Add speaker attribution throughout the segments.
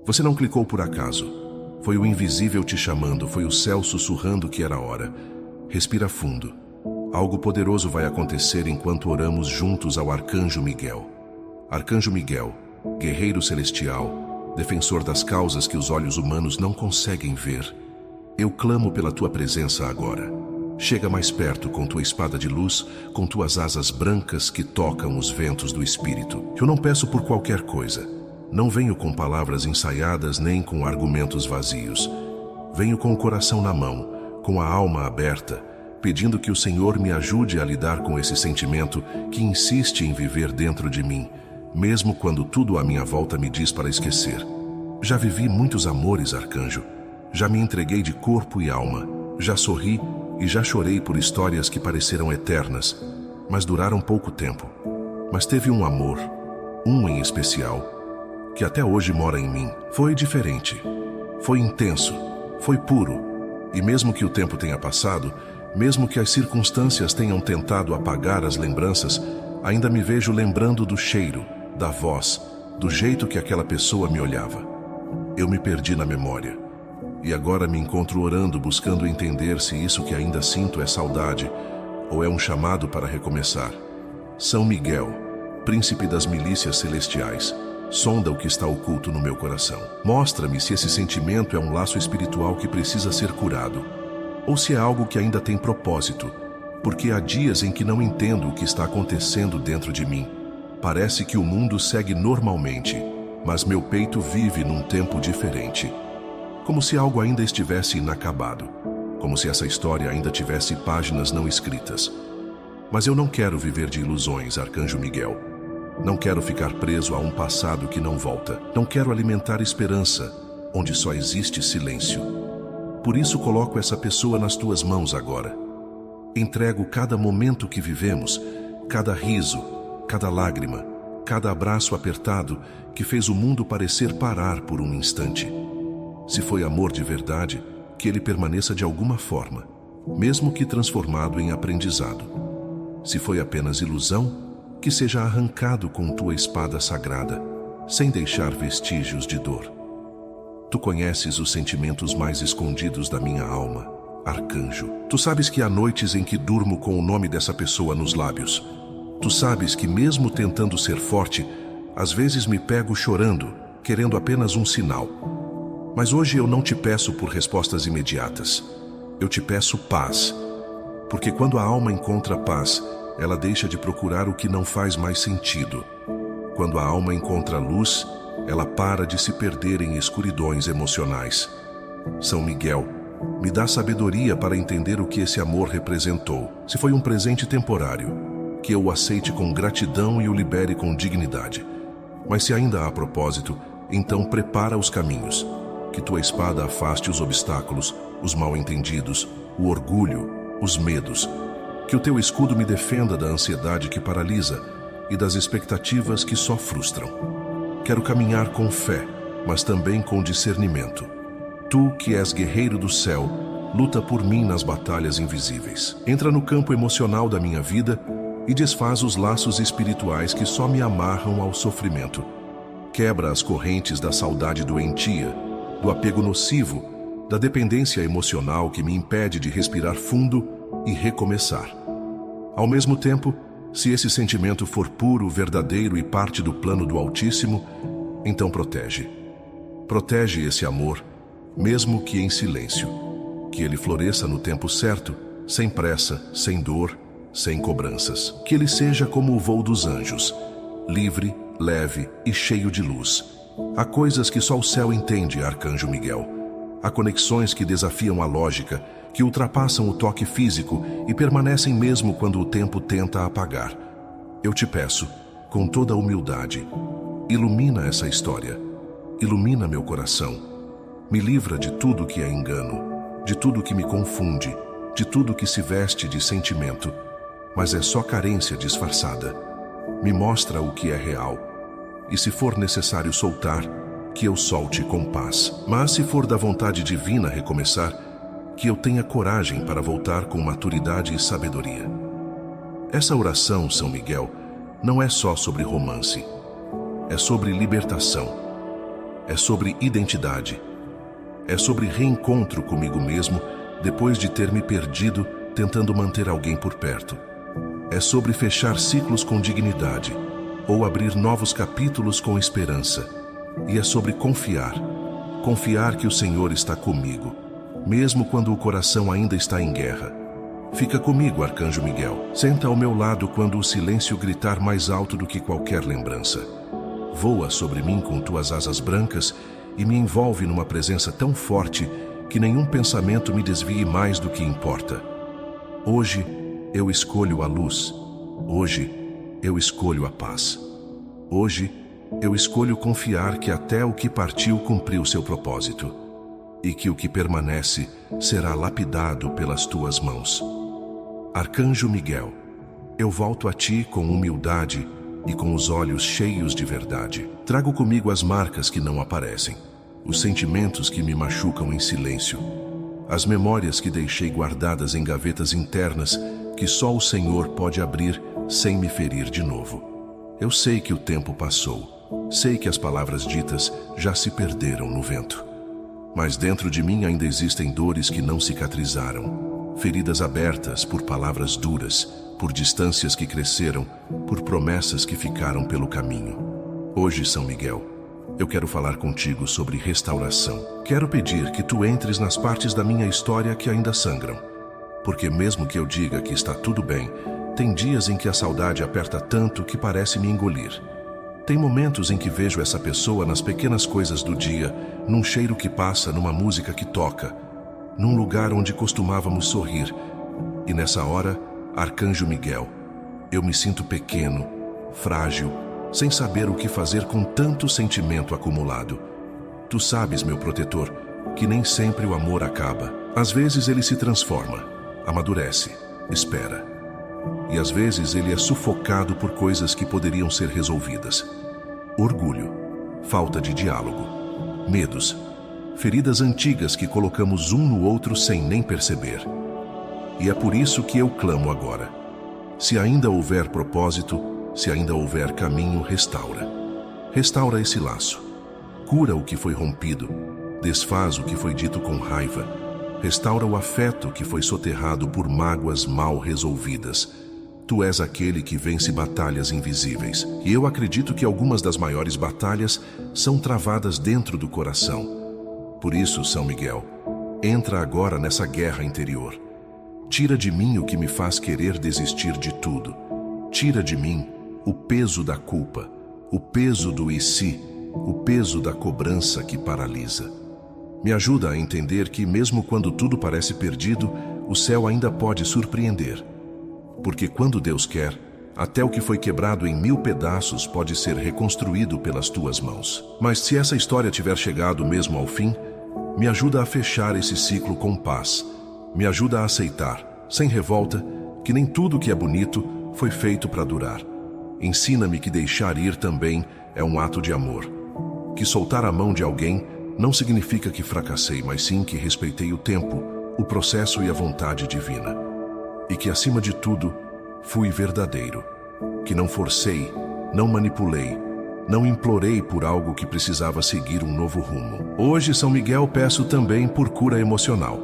Speaker 1: Você não clicou por acaso. Foi o invisível te chamando, foi o céu sussurrando que era hora. Respira fundo. Algo poderoso vai acontecer enquanto oramos juntos ao Arcanjo Miguel. Arcanjo Miguel, guerreiro celestial, defensor das causas que os olhos humanos não conseguem ver. Eu clamo pela tua presença agora. Chega mais perto com tua espada de luz, com tuas asas brancas que tocam os ventos do Espírito. Eu não peço por qualquer coisa. Não venho com palavras ensaiadas nem com argumentos vazios. Venho com o coração na mão, com a alma aberta, pedindo que o Senhor me ajude a lidar com esse sentimento que insiste em viver dentro de mim, mesmo quando tudo à minha volta me diz para esquecer. Já vivi muitos amores, arcanjo. Já me entreguei de corpo e alma. Já sorri e já chorei por histórias que pareceram eternas, mas duraram pouco tempo. Mas teve um amor, um em especial, que até hoje mora em mim. Foi diferente, foi intenso, foi puro. E mesmo que o tempo tenha passado, mesmo que as circunstâncias tenham tentado apagar as lembranças, ainda me vejo lembrando do cheiro, da voz, do jeito que aquela pessoa me olhava. Eu me perdi na memória. E agora me encontro orando, buscando entender se isso que ainda sinto é saudade ou é um chamado para recomeçar. São Miguel, príncipe das milícias celestiais, sonda o que está oculto no meu coração. Mostra-me se esse sentimento é um laço espiritual que precisa ser curado, ou se é algo que ainda tem propósito, porque há dias em que não entendo o que está acontecendo dentro de mim. Parece que o mundo segue normalmente, mas meu peito vive num tempo diferente. Como se algo ainda estivesse inacabado, como se essa história ainda tivesse páginas não escritas. Mas eu não quero viver de ilusões, Arcanjo Miguel. Não quero ficar preso a um passado que não volta. Não quero alimentar esperança, onde só existe silêncio. Por isso coloco essa pessoa nas tuas mãos agora. Entrego cada momento que vivemos, cada riso, cada lágrima, cada abraço apertado que fez o mundo parecer parar por um instante. Se foi amor de verdade, que ele permaneça de alguma forma, mesmo que transformado em aprendizado. Se foi apenas ilusão, que seja arrancado com tua espada sagrada, sem deixar vestígios de dor. Tu conheces os sentimentos mais escondidos da minha alma, arcanjo. Tu sabes que há noites em que durmo com o nome dessa pessoa nos lábios. Tu sabes que mesmo tentando ser forte, às vezes me pego chorando, querendo apenas um sinal. Mas hoje eu não te peço por respostas imediatas. Eu te peço paz. Porque quando a alma encontra paz, ela deixa de procurar o que não faz mais sentido. Quando a alma encontra luz, ela para de se perder em escuridões emocionais. São Miguel, me dá sabedoria para entender o que esse amor representou. Se foi um presente temporário, que eu o aceite com gratidão e o libere com dignidade. Mas se ainda há propósito, então prepara os caminhos. Que tua espada afaste os obstáculos, os mal-entendidos, o orgulho, os medos. Que o teu escudo me defenda da ansiedade que paralisa e das expectativas que só frustram. Quero caminhar com fé, mas também com discernimento. Tu, que és guerreiro do céu, luta por mim nas batalhas invisíveis. Entra no campo emocional da minha vida e desfaz os laços espirituais que só me amarram ao sofrimento. Quebra as correntes da saudade doentia, do apego nocivo, da dependência emocional que me impede de respirar fundo e recomeçar. Ao mesmo tempo, se esse sentimento for puro, verdadeiro e parte do plano do Altíssimo, então protege. Protege esse amor, mesmo que em silêncio. Que ele floresça no tempo certo, sem pressa, sem dor, sem cobranças. Que ele seja como o voo dos anjos, livre, leve e cheio de luz. Há coisas que só o céu entende, Arcanjo Miguel. Há conexões que desafiam a lógica, que ultrapassam o toque físico e permanecem mesmo quando o tempo tenta apagar. Eu te peço, com toda a humildade, ilumina essa história, ilumina meu coração, me livra de tudo que é engano, de tudo que me confunde, de tudo que se veste de sentimento, mas é só carência disfarçada. Me mostra o que é real. E se for necessário soltar, que eu solte com paz. Mas se for da vontade divina recomeçar, que eu tenha coragem para voltar com maturidade e sabedoria. Essa oração, São Miguel, não é só sobre romance. É sobre libertação. É sobre identidade. É sobre reencontro comigo mesmo depois de ter me perdido tentando manter alguém por perto. É sobre fechar ciclos com dignidade ou abrir novos capítulos com esperança. E é sobre confiar. Confiar que o Senhor está comigo, mesmo quando o coração ainda está em guerra. Fica comigo, Arcanjo Miguel. Senta ao meu lado quando o silêncio gritar mais alto do que qualquer lembrança. Voa sobre mim com tuas asas brancas e me envolve numa presença tão forte que nenhum pensamento me desvie mais do que importa. Hoje eu escolho a luz. Hoje eu escolho a paz. Hoje eu escolho confiar que até o que partiu cumpriu seu propósito e que o que permanece será lapidado pelas tuas mãos. Arcanjo Miguel, eu volto a ti com humildade e com os olhos cheios de verdade. Trago comigo as marcas que não aparecem, os sentimentos que me machucam em silêncio, as memórias que deixei guardadas em gavetas internas que só o Senhor pode abrir sem me ferir de novo. Eu sei que o tempo passou, sei que as palavras ditas já se perderam no vento. Mas dentro de mim ainda existem dores que não cicatrizaram, feridas abertas por palavras duras, por distâncias que cresceram, por promessas que ficaram pelo caminho. Hoje, São Miguel, eu quero falar contigo sobre restauração. Quero pedir que tu entres nas partes da minha história que ainda sangram. Porque mesmo que eu diga que está tudo bem, tem dias em que a saudade aperta tanto que parece me engolir. Tem momentos em que vejo essa pessoa nas pequenas coisas do dia, num cheiro que passa, numa música que toca, num lugar onde costumávamos sorrir. E nessa hora, Arcanjo Miguel, eu me sinto pequeno, frágil, sem saber o que fazer com tanto sentimento acumulado. Tu sabes, meu protetor, que nem sempre o amor acaba. Às vezes ele se transforma, amadurece, espera. E às vezes ele é sufocado por coisas que poderiam ser resolvidas. Orgulho, falta de diálogo, medos, feridas antigas que colocamos um no outro sem nem perceber. E é por isso que eu clamo agora. Se ainda houver propósito, se ainda houver caminho, restaura. Restaura esse laço. Cura o que foi rompido. Desfaz o que foi dito com raiva. Restaura o afeto que foi soterrado por mágoas mal resolvidas. Tu és aquele que vence batalhas invisíveis. E eu acredito que algumas das maiores batalhas são travadas dentro do coração. Por isso, São Miguel, entra agora nessa guerra interior. Tira de mim o que me faz querer desistir de tudo. Tira de mim o peso da culpa, o peso do e se, o peso da cobrança que paralisa. Me ajuda a entender que mesmo quando tudo parece perdido, o céu ainda pode surpreender. Porque quando Deus quer, até o que foi quebrado em 1000 pedaços pode ser reconstruído pelas tuas mãos. Mas se essa história tiver chegado mesmo ao fim, me ajuda a fechar esse ciclo com paz. Me ajuda a aceitar, sem revolta, que nem tudo que é bonito foi feito para durar. Ensina-me que deixar ir também é um ato de amor. Que soltar a mão de alguém não significa que fracassei, mas sim que respeitei o tempo, o processo e a vontade divina. E que, acima de tudo, fui verdadeiro. Que não forcei, não manipulei, não implorei por algo que precisava seguir um novo rumo. Hoje, São Miguel, peço também por cura emocional.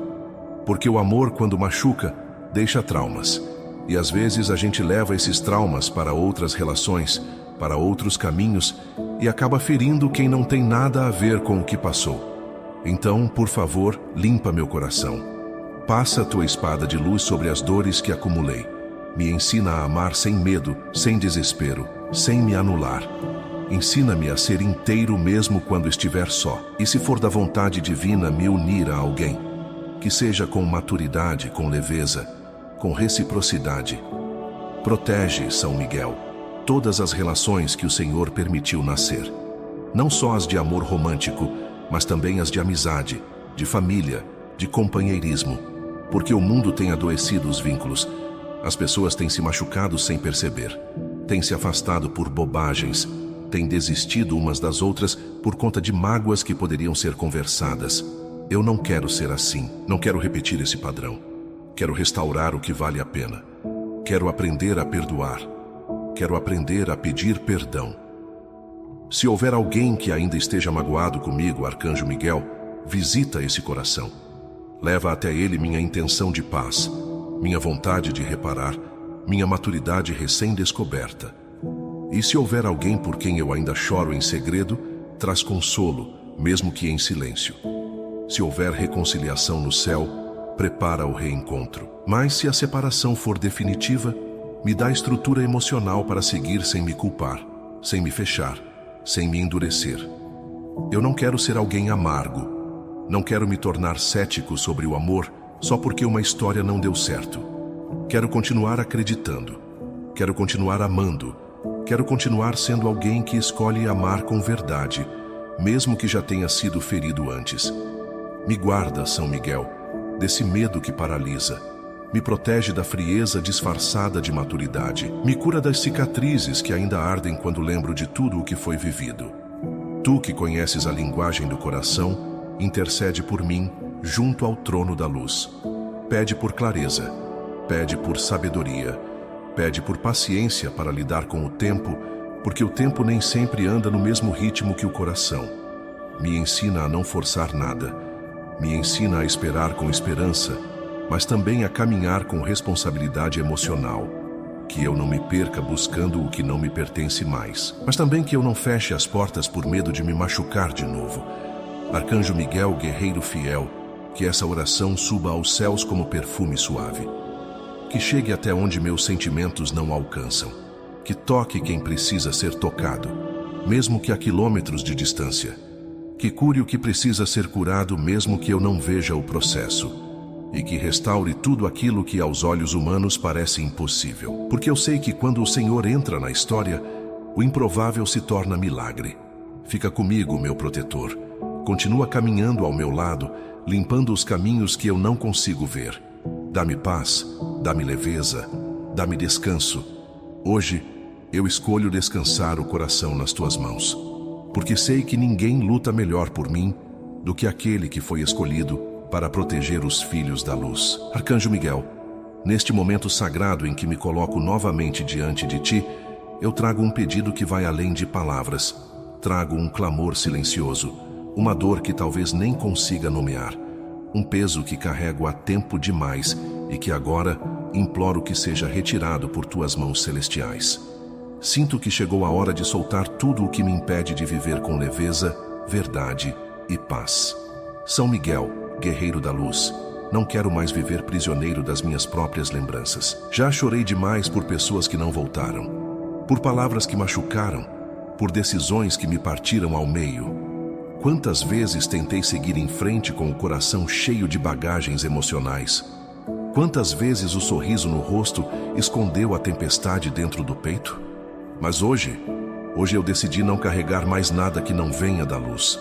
Speaker 1: Porque o amor, quando machuca, deixa traumas. E às vezes a gente leva esses traumas para outras relações, para outros caminhos, e acaba ferindo quem não tem nada a ver com o que passou. Então, por favor, limpa meu coração. Passa a tua espada de luz sobre as dores que acumulei. Me ensina a amar sem medo, sem desespero, sem me anular. Ensina-me a ser inteiro mesmo quando estiver só. E se for da vontade divina me unir a alguém, que seja com maturidade, com leveza, com reciprocidade. Protege, São Miguel, todas as relações que o Senhor permitiu nascer. Não só as de amor romântico, mas também as de amizade, de família, de companheirismo. Porque o mundo tem adoecido os vínculos. As pessoas têm se machucado sem perceber. Têm se afastado por bobagens. Têm desistido umas das outras por conta de mágoas que poderiam ser conversadas. Eu não quero ser assim. Não quero repetir esse padrão. Quero restaurar o que vale a pena. Quero aprender a perdoar. Quero aprender a pedir perdão. Se houver alguém que ainda esteja magoado comigo, Arcanjo Miguel, visita esse coração. Leva até ele minha intenção de paz, minha vontade de reparar, minha maturidade recém-descoberta. E se houver alguém por quem eu ainda choro em segredo, traz consolo, mesmo que em silêncio. Se houver reconciliação no céu, prepara o reencontro. Mas se a separação for definitiva, me dá estrutura emocional para seguir sem me culpar, sem me fechar, sem me endurecer. Eu não quero ser alguém amargo. Não quero me tornar cético sobre o amor só porque uma história não deu certo. Quero continuar acreditando. Quero continuar amando. Quero continuar sendo alguém que escolhe amar com verdade, mesmo que já tenha sido ferido antes. Me guarda, São Miguel, desse medo que paralisa. Me protege da frieza disfarçada de maturidade. Me cura das cicatrizes que ainda ardem quando lembro de tudo o que foi vivido. Tu que conheces a linguagem do coração, intercede por mim junto ao trono da luz. Pede por clareza, pede por sabedoria, pede por paciência para lidar com o tempo, porque o tempo nem sempre anda no mesmo ritmo que o coração. Me ensina a não forçar nada, me ensina a esperar com esperança, mas também a caminhar com responsabilidade emocional, que eu não me perca buscando o que não me pertence mais, mas também que eu não feche as portas por medo de me machucar de novo. Arcanjo Miguel, guerreiro fiel, que essa oração suba aos céus como perfume suave, que chegue até onde meus sentimentos não alcançam, que toque quem precisa ser tocado, mesmo que a quilômetros de distância, que cure o que precisa ser curado mesmo que eu não veja o processo, e que restaure tudo aquilo que aos olhos humanos parece impossível. Porque eu sei que quando o Senhor entra na história, o improvável se torna milagre. Fica comigo, meu protetor. Continua caminhando ao meu lado, limpando os caminhos que eu não consigo ver. Dá-me paz, dá-me leveza, dá-me descanso. Hoje, eu escolho descansar o coração nas tuas mãos, porque sei que ninguém luta melhor por mim do que aquele que foi escolhido para proteger os filhos da luz. Arcanjo Miguel, neste momento sagrado em que me coloco novamente diante de ti, eu trago um pedido que vai além de palavras. Trago um clamor silencioso, uma dor que talvez nem consiga nomear, um peso que carrego há tempo demais e que agora imploro que seja retirado por tuas mãos celestiais. Sinto que chegou a hora de soltar tudo o que me impede de viver com leveza, verdade e paz. São Miguel, guerreiro da luz, não quero mais viver prisioneiro das minhas próprias lembranças. Já chorei demais por pessoas que não voltaram, por palavras que machucaram, por decisões que me partiram ao meio. Quantas vezes tentei seguir em frente com o coração cheio de bagagens emocionais? Quantas vezes o sorriso no rosto escondeu a tempestade dentro do peito? Mas hoje eu decidi não carregar mais nada que não venha da luz.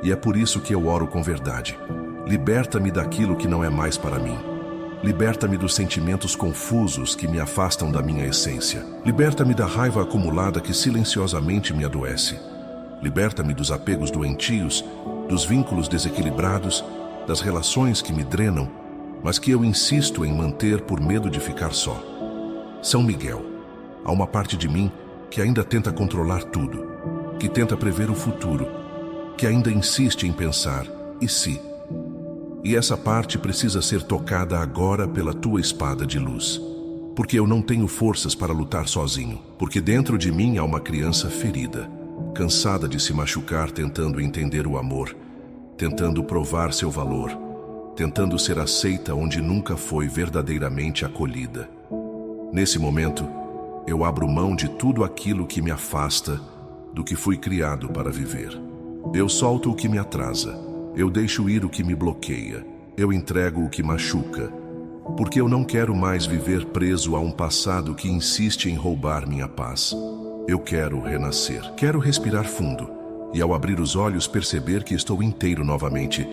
Speaker 1: E é por isso que eu oro com verdade. Liberta-me daquilo que não é mais para mim. Liberta-me dos sentimentos confusos que me afastam da minha essência. Liberta-me da raiva acumulada que silenciosamente me adoece. Liberta-me dos apegos doentios, dos vínculos desequilibrados, das relações que me drenam, mas que eu insisto em manter por medo de ficar só. São Miguel, há uma parte de mim que ainda tenta controlar tudo, que tenta prever o futuro, que ainda insiste em pensar, e se? E essa parte precisa ser tocada agora pela tua espada de luz. Porque eu não tenho forças para lutar sozinho. Porque dentro de mim há uma criança ferida, cansada de se machucar tentando entender o amor, tentando provar seu valor, tentando ser aceita onde nunca foi verdadeiramente acolhida. Nesse momento, eu abro mão de tudo aquilo que me afasta do que fui criado para viver. Eu solto o que me atrasa. Eu deixo ir o que me bloqueia, eu entrego o que machuca, porque eu não quero mais viver preso a um passado que insiste em roubar minha paz. Eu quero renascer, quero respirar fundo e ao abrir os olhos perceber que estou inteiro novamente,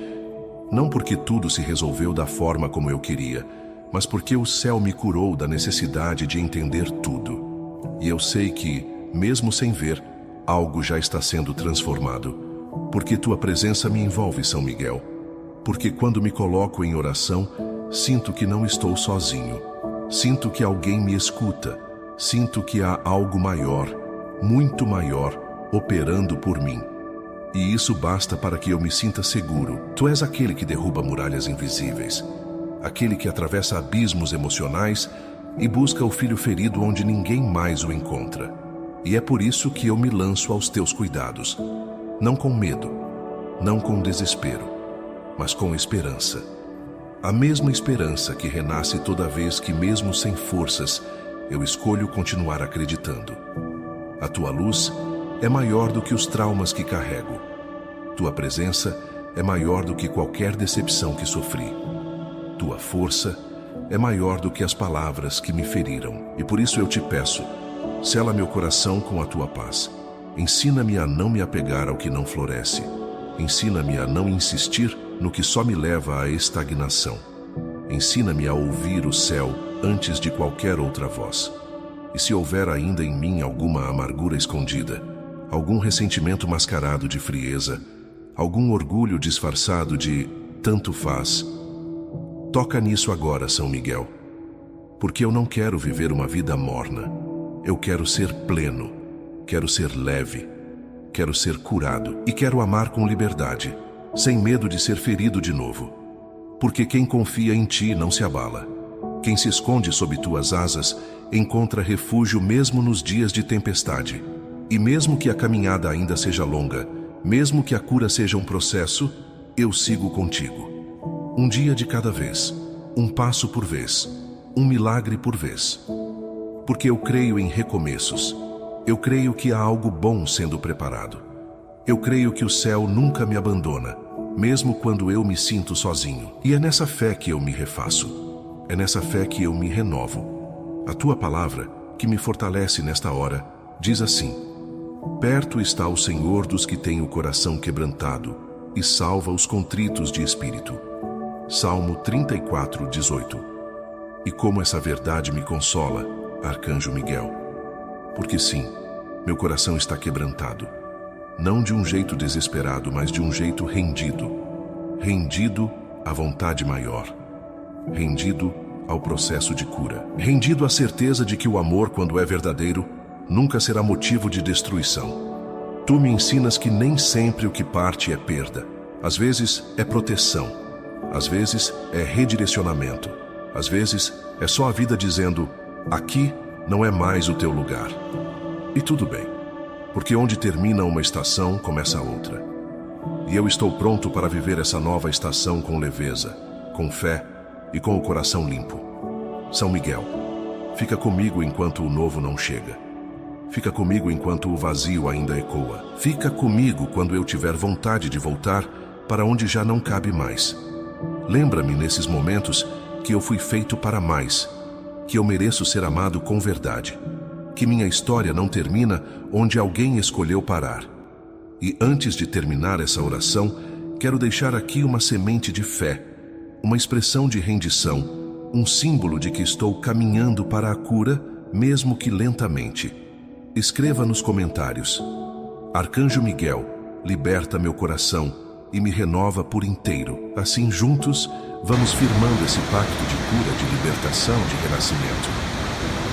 Speaker 1: não porque tudo se resolveu da forma como eu queria, mas porque o céu me curou da necessidade de entender tudo. E eu sei que, mesmo sem ver, algo já está sendo transformado. Porque tua presença me envolve, São Miguel. Porque quando me coloco em oração, sinto que não estou sozinho. Sinto que alguém me escuta. Sinto que há algo maior, muito maior, operando por mim. E isso basta para que eu me sinta seguro. Tu és aquele que derruba muralhas invisíveis, aquele que atravessa abismos emocionais e busca o filho ferido onde ninguém mais o encontra. E é por isso que eu me lanço aos teus cuidados, não com medo, não com desespero, mas com esperança. A mesma esperança que renasce toda vez que, mesmo sem forças, eu escolho continuar acreditando. A tua luz é maior do que os traumas que carrego. Tua presença é maior do que qualquer decepção que sofri. Tua força é maior do que as palavras que me feriram. E por isso eu te peço, sela meu coração com a tua paz. Ensina-me a não me apegar ao que não floresce. Ensina-me a não insistir no que só me leva à estagnação. Ensina-me a ouvir o céu antes de qualquer outra voz. E se houver ainda em mim alguma amargura escondida, algum ressentimento mascarado de frieza, algum orgulho disfarçado de tanto faz, toca nisso agora, São Miguel, porque eu não quero viver uma vida morna. Eu quero ser pleno, quero ser leve, quero ser curado e quero amar com liberdade, sem medo de ser ferido de novo. Porque quem confia em ti não se abala. Quem se esconde sob tuas asas encontra refúgio mesmo nos dias de tempestade. E mesmo que a caminhada ainda seja longa, mesmo que a cura seja um processo, eu sigo contigo. Um dia de cada vez, um passo por vez, um milagre por vez. Porque eu creio em recomeços. Eu creio que há algo bom sendo preparado. Eu creio que o céu nunca me abandona, mesmo quando eu me sinto sozinho. E é nessa fé que eu me refaço. É nessa fé que eu me renovo. A tua palavra, que me fortalece nesta hora, diz assim: perto está o Senhor dos que têm o coração quebrantado e salva os contritos de espírito. Salmo 34, 18. E como essa verdade me consola, Arcanjo Miguel. Porque sim, meu coração está quebrantado. Não de um jeito desesperado, mas de um jeito rendido. Rendido à vontade maior. Rendido ao processo de cura. Rendido à certeza de que o amor, quando é verdadeiro, nunca será motivo de destruição. Tu me ensinas que nem sempre o que parte é perda. Às vezes é proteção. Às vezes é redirecionamento. Às vezes é só a vida dizendo: aqui não é mais o teu lugar. E tudo bem, porque onde termina uma estação, começa outra. E eu estou pronto para viver essa nova estação com leveza, com fé e com o coração limpo. São Miguel, fica comigo enquanto o novo não chega. Fica comigo enquanto o vazio ainda ecoa. Fica comigo quando eu tiver vontade de voltar para onde já não cabe mais. Lembra-me nesses momentos que eu fui feito para mais, que eu mereço ser amado com verdade, que minha história não termina onde alguém escolheu parar. E antes de terminar essa oração, quero deixar aqui uma semente de fé, uma expressão de rendição, um símbolo de que estou caminhando para a cura, mesmo que lentamente. Escreva nos comentários: Arcanjo Miguel, liberta meu coração e me renova por inteiro. Assim, juntos, vamos firmando esse pacto de cura, de libertação, de renascimento.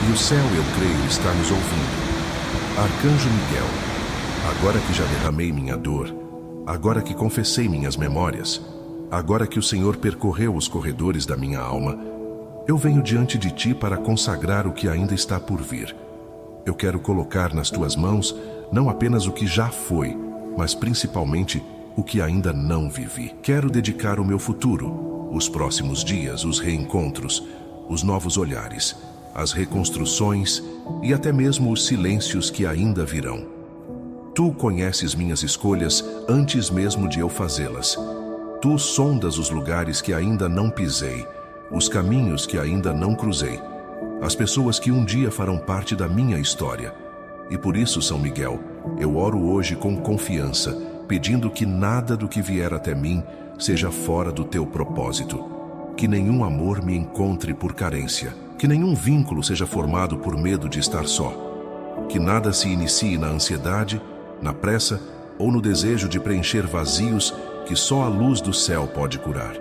Speaker 1: E o céu, eu creio, está nos ouvindo. Arcanjo Miguel, agora que já derramei minha dor, agora que confessei minhas memórias, agora que o Senhor percorreu os corredores da minha alma, eu venho diante de ti para consagrar o que ainda está por vir. Eu quero colocar nas tuas mãos não apenas o que já foi, mas principalmente o que ainda não vivi. Quero dedicar o meu futuro, os próximos dias, os reencontros, os novos olhares, as reconstruções e até mesmo os silêncios que ainda virão. Tu conheces minhas escolhas antes mesmo de eu fazê-las. Tu sondas os lugares que ainda não pisei, os caminhos que ainda não cruzei, as pessoas que um dia farão parte da minha história. E por isso, São Miguel, eu oro hoje com confiança, pedindo que nada do que vier até mim seja fora do teu propósito. Que nenhum amor me encontre por carência. Que nenhum vínculo seja formado por medo de estar só. Que nada se inicie na ansiedade, na pressa ou no desejo de preencher vazios que só a luz do céu pode curar.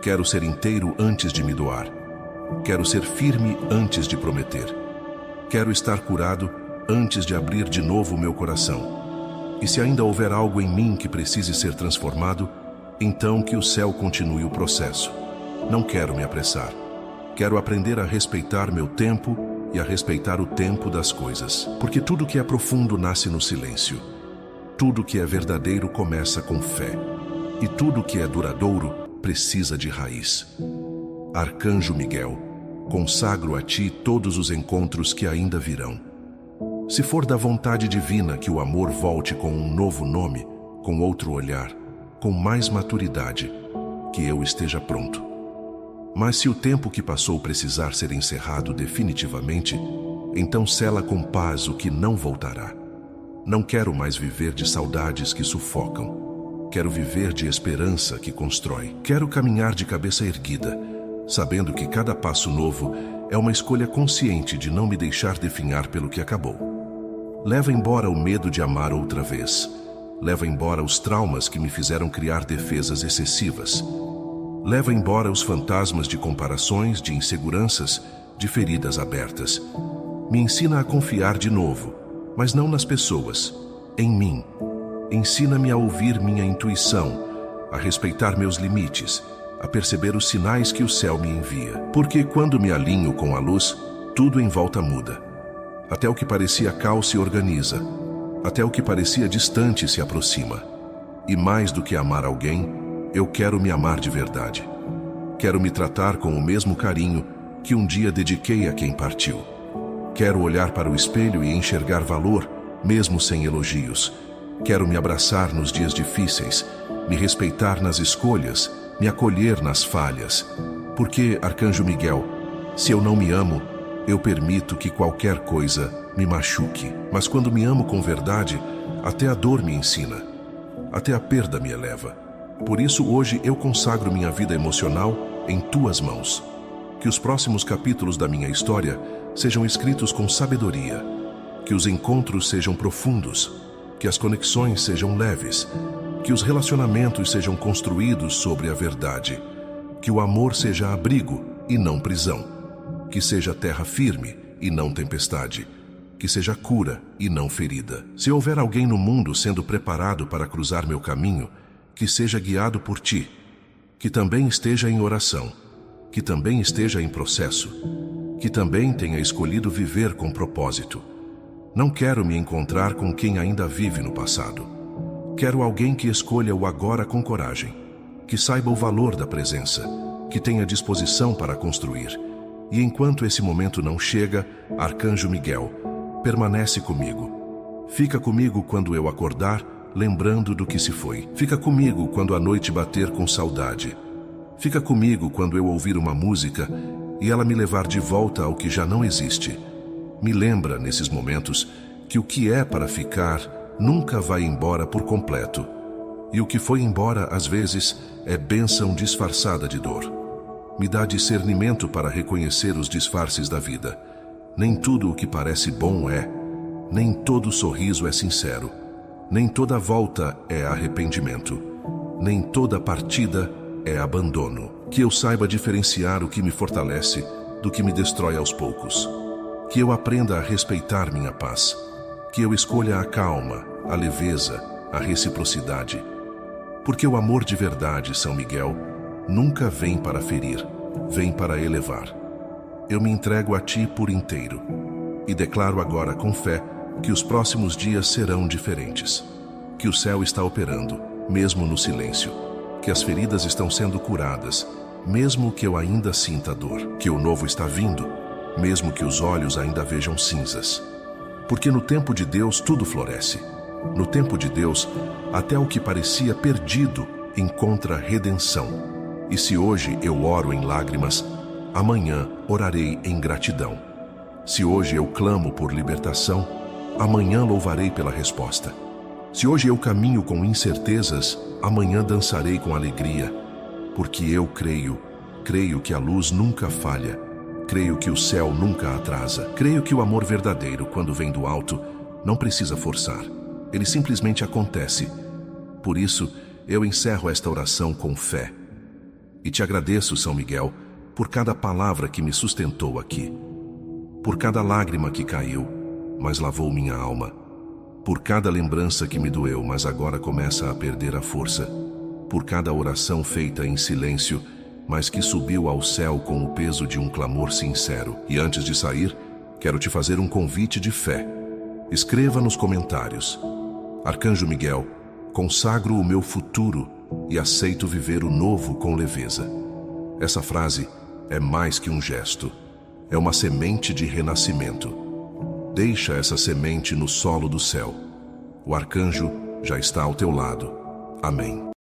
Speaker 1: Quero ser inteiro antes de me doar. Quero ser firme antes de prometer. Quero estar curado antes de abrir de novo o meu coração. E se ainda houver algo em mim que precise ser transformado, então que o céu continue o processo. Não quero me apressar. Quero aprender a respeitar meu tempo e a respeitar o tempo das coisas. Porque tudo que é profundo nasce no silêncio. Tudo que é verdadeiro começa com fé. E tudo que é duradouro precisa de raiz. Arcanjo Miguel, consagro a ti todos os encontros que ainda virão. Se for da vontade divina que o amor volte com um novo nome, com outro olhar, com mais maturidade, que eu esteja pronto. Mas se o tempo que passou precisar ser encerrado definitivamente, então sela com paz o que não voltará. Não quero mais viver de saudades que sufocam. Quero viver de esperança que constrói. Quero caminhar de cabeça erguida, sabendo que cada passo novo é uma escolha consciente de não me deixar definhar pelo que acabou. Leva embora o medo de amar outra vez. Leva embora os traumas que me fizeram criar defesas excessivas. Leva embora os fantasmas de comparações, de inseguranças, de feridas abertas. Me ensina a confiar de novo, mas não nas pessoas, em mim. Ensina-me a ouvir minha intuição, a respeitar meus limites, a perceber os sinais que o céu me envia. Porque quando me alinho com a luz, tudo em volta muda. Até o que parecia caos se organiza. Até o que parecia distante se aproxima. E mais do que amar alguém, eu quero me amar de verdade. Quero me tratar com o mesmo carinho que um dia dediquei a quem partiu. Quero olhar para o espelho e enxergar valor, mesmo sem elogios. Quero me abraçar nos dias difíceis, me respeitar nas escolhas, me acolher nas falhas. Porque, Arcanjo Miguel, se eu não me amo, eu permito que qualquer coisa me machuque. Mas quando me amo com verdade, até a dor me ensina, até a perda me eleva. Por isso, hoje eu consagro minha vida emocional em tuas mãos. Que os próximos capítulos da minha história sejam escritos com sabedoria. Que os encontros sejam profundos. Que as conexões sejam leves. Que os relacionamentos sejam construídos sobre a verdade. Que o amor seja abrigo e não prisão. Que seja terra firme e não tempestade. Que seja cura e não ferida. Se houver alguém no mundo sendo preparado para cruzar meu caminho, que seja guiado por ti, que também esteja em oração, que também esteja em processo, que também tenha escolhido viver com propósito. Não quero me encontrar com quem ainda vive no passado. Quero alguém que escolha o agora com coragem, que saiba o valor da presença, que tenha disposição para construir. E enquanto esse momento não chega, Arcanjo Miguel, permanece comigo. Fica comigo quando eu acordar, lembrando do que se foi. Fica comigo quando a noite bater com saudade. Fica comigo quando eu ouvir uma música e ela me levar de volta ao que já não existe. Me lembra, nesses momentos, que o que é para ficar nunca vai embora por completo. E o que foi embora, às vezes, é bênção disfarçada de dor. Me dá discernimento para reconhecer os disfarces da vida. Nem tudo o que parece bom é. Nem todo sorriso é sincero. Nem toda volta é arrependimento. Nem toda partida é abandono. Que eu saiba diferenciar o que me fortalece do que me destrói aos poucos. Que eu aprenda a respeitar minha paz. Que eu escolha a calma, a leveza, a reciprocidade. Porque o amor de verdade, São Miguel, nunca vem para ferir, vem para elevar. Eu me entrego a ti por inteiro e declaro agora com fé que os próximos dias serão diferentes. Que o céu está operando, mesmo no silêncio. Que as feridas estão sendo curadas, mesmo que eu ainda sinta dor. Que o novo está vindo, mesmo que os olhos ainda vejam cinzas. Porque no tempo de Deus tudo floresce. No tempo de Deus, até o que parecia perdido encontra redenção. E se hoje eu oro em lágrimas, amanhã orarei em gratidão. Se hoje eu clamo por libertação, amanhã louvarei pela resposta. Se hoje eu caminho com incertezas, amanhã dançarei com alegria. Porque eu creio que a luz nunca falha. Creio que o céu nunca atrasa. Creio que o amor verdadeiro, quando vem do alto, não precisa forçar. Ele simplesmente acontece. Por isso, eu encerro esta oração com fé. E te agradeço, São Miguel, por cada palavra que me sustentou aqui. Por cada lágrima que caiu, mas lavou minha alma. Por cada lembrança que me doeu, mas agora começa a perder a força. Por cada oração feita em silêncio, mas que subiu ao céu com o peso de um clamor sincero. E antes de sair, quero te fazer um convite de fé. Escreva nos comentários: Arcanjo Miguel, consagro o meu futuro e aceito viver o novo com leveza. Essa frase é mais que um gesto. É uma semente de renascimento. Deixa essa semente no solo do céu. O arcanjo já está ao teu lado. Amém.